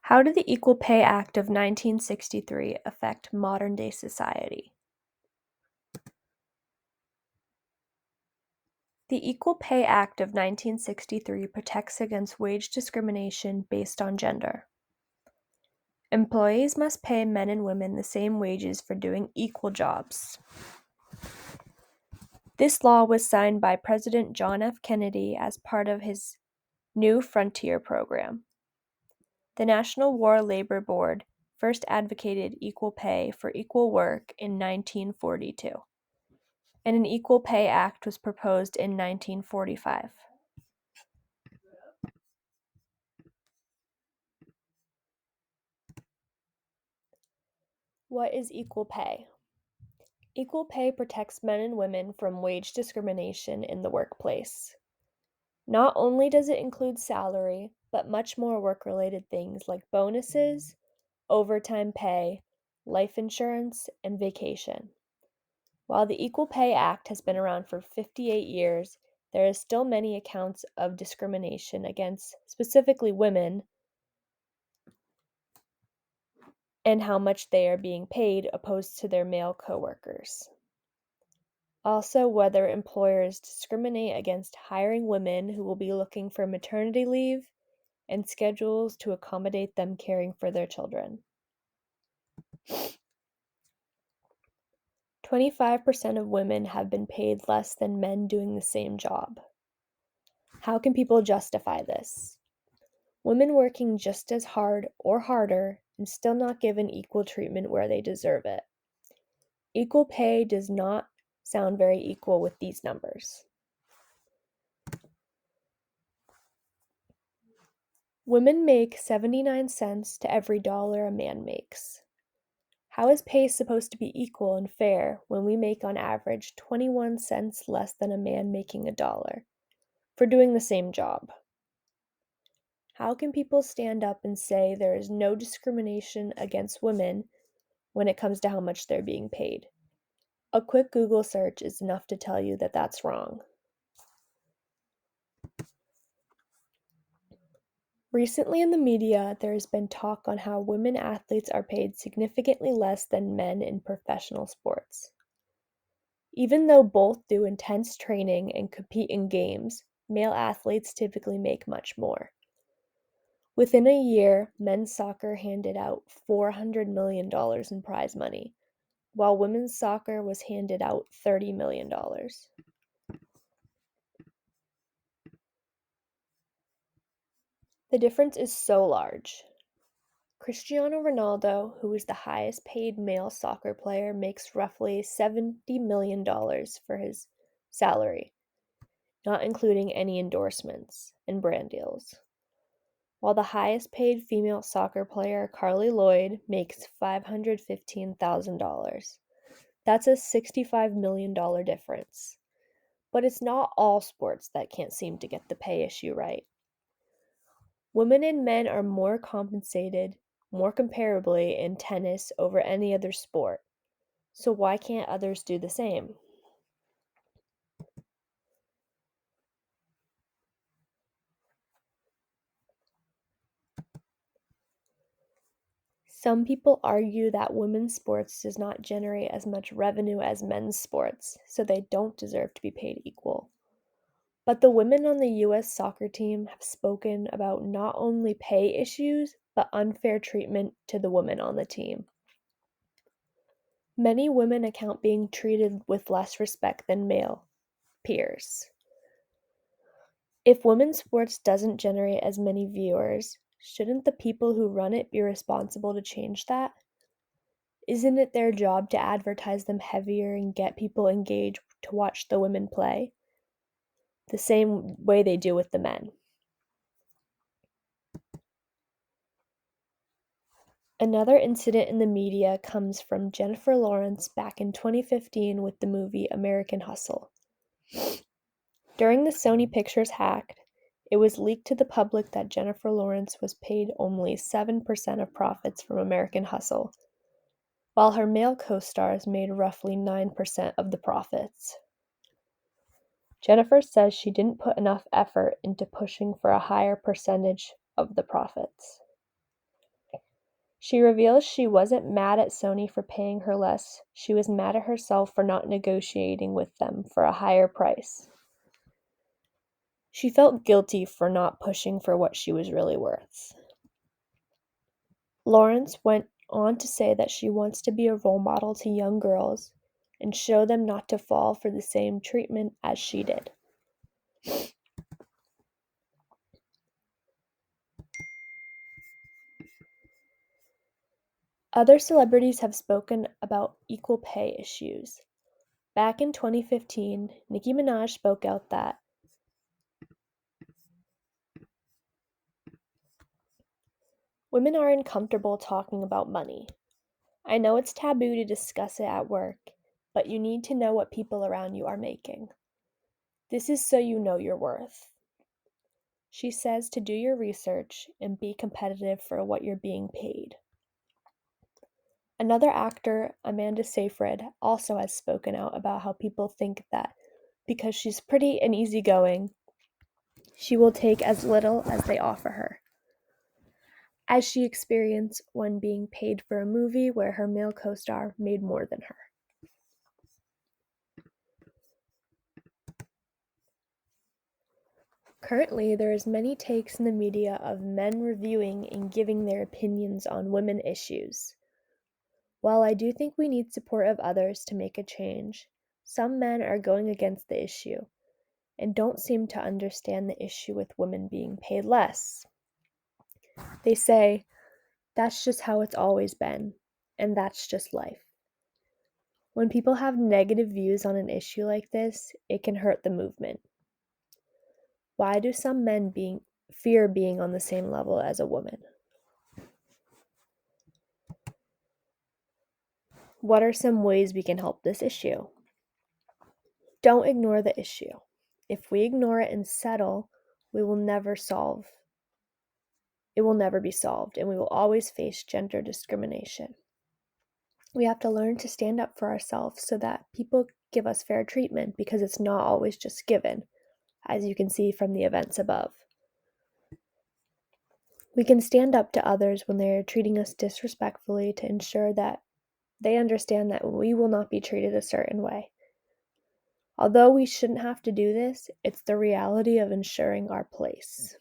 How did the Equal Pay Act of 1963 affect modern-day society? The Equal Pay Act of 1963 protects against wage discrimination based on gender. Employees must pay men and women the same wages for doing equal jobs. This law was signed by President John F. Kennedy as part of his New Frontier program. The National War Labor Board first advocated equal pay for equal work in 1942, and an Equal Pay Act was proposed in 1945. What is equal pay? Equal pay protects men and women from wage discrimination in the workplace. Not only does it include salary, but much more work-related things like bonuses, overtime pay, life insurance, and vacation. While the Equal Pay Act has been around for 58 years, there is still many accounts of discrimination against specifically women and how much they are being paid opposed to their male coworkers. Also, whether employers discriminate against hiring women who will be looking for maternity leave and schedules to accommodate them caring for their children. 25% of women have been paid less than men doing the same job. How can people justify this? Women working just as hard or harder and still not given equal treatment where they deserve it. Equal pay does not sound very equal with these numbers. Women make 79 cents to every dollar a man makes. How is pay supposed to be equal and fair when we make on average 21 cents less than a man making $1 for doing the same job? How can people stand up and say there is no discrimination against women when it comes to how much they're being paid? A quick Google search is enough to tell you that that's wrong. Recently in the media, there has been talk on how women athletes are paid significantly less than men in professional sports. Even though both do intense training and compete in games, male athletes typically make much more. Within a year, men's soccer handed out $400 million in prize money, while women's soccer was handed out $30 million. The difference is so large. Cristiano Ronaldo, who is the highest paid male soccer player, makes roughly $70 million for his salary, not including any endorsements and brand deals. While the highest paid female soccer player, Carly Lloyd, makes $515,000. That's a $65 million difference. But it's not all sports that can't seem to get the pay issue right. Women and men are more compensated, more comparably, in tennis over any other sport. So why can't others do the same? Some people argue that women's sports does not generate as much revenue as men's sports, so they don't deserve to be paid equal. But the women on the US soccer team have spoken about not only pay issues, but unfair treatment to the women on the team. Many women account being treated with less respect than male peers. If women's sports doesn't generate as many viewers, shouldn't the people who run it be responsible to change that? Isn't it their job to advertise them heavier and get people engaged to watch the women play? The same way they do with the men. Another incident in the media comes from Jennifer Lawrence back in 2015 with the movie American Hustle. During the Sony Pictures hack, it was leaked to the public that Jennifer Lawrence was paid only 7% of profits from American Hustle, while her male co-stars made roughly 9% of the profits. Jennifer says she didn't put enough effort into pushing for a higher percentage of the profits. She reveals she wasn't mad at Sony for paying her less, she was mad at herself for not negotiating with them for a higher price. She felt guilty for not pushing for what she was really worth. Lawrence went on to say that she wants to be a role model to young girls and show them not to fall for the same treatment as she did. Other celebrities have spoken about equal pay issues. Back in 2015, Nicki Minaj spoke out that women are uncomfortable talking about money. I know it's taboo to discuss it at work, but you need to know what people around you are making. This is so you know your worth. She says to do your research and be competitive for what you're being paid. Another actor, Amanda Seyfried, also has spoken out about how people think that because she's pretty and easygoing, she will take as little as they offer her, as she experienced when being paid for a movie where her male co-star made more than her. Currently, there is many takes in the media of men reviewing and giving their opinions on women issues. While I do think we need support of others to make a change, some men are going against the issue and don't seem to understand the issue with women being paid less. They say, that's just how it's always been, and that's just life. When people have negative views on an issue like this, it can hurt the movement. Why do some men fear being on the same level as a woman? What are some ways we can help this issue? Don't ignore the issue. If we ignore it and settle, it will never be solved, and we will always face gender discrimination. We have to learn to stand up for ourselves so that people give us fair treatment, because it's not always just given, as you can see from the events above. We can stand up to others when they are treating us disrespectfully to ensure that they understand that we will not be treated a certain way. Although we shouldn't have to do this, it's the reality of ensuring our place.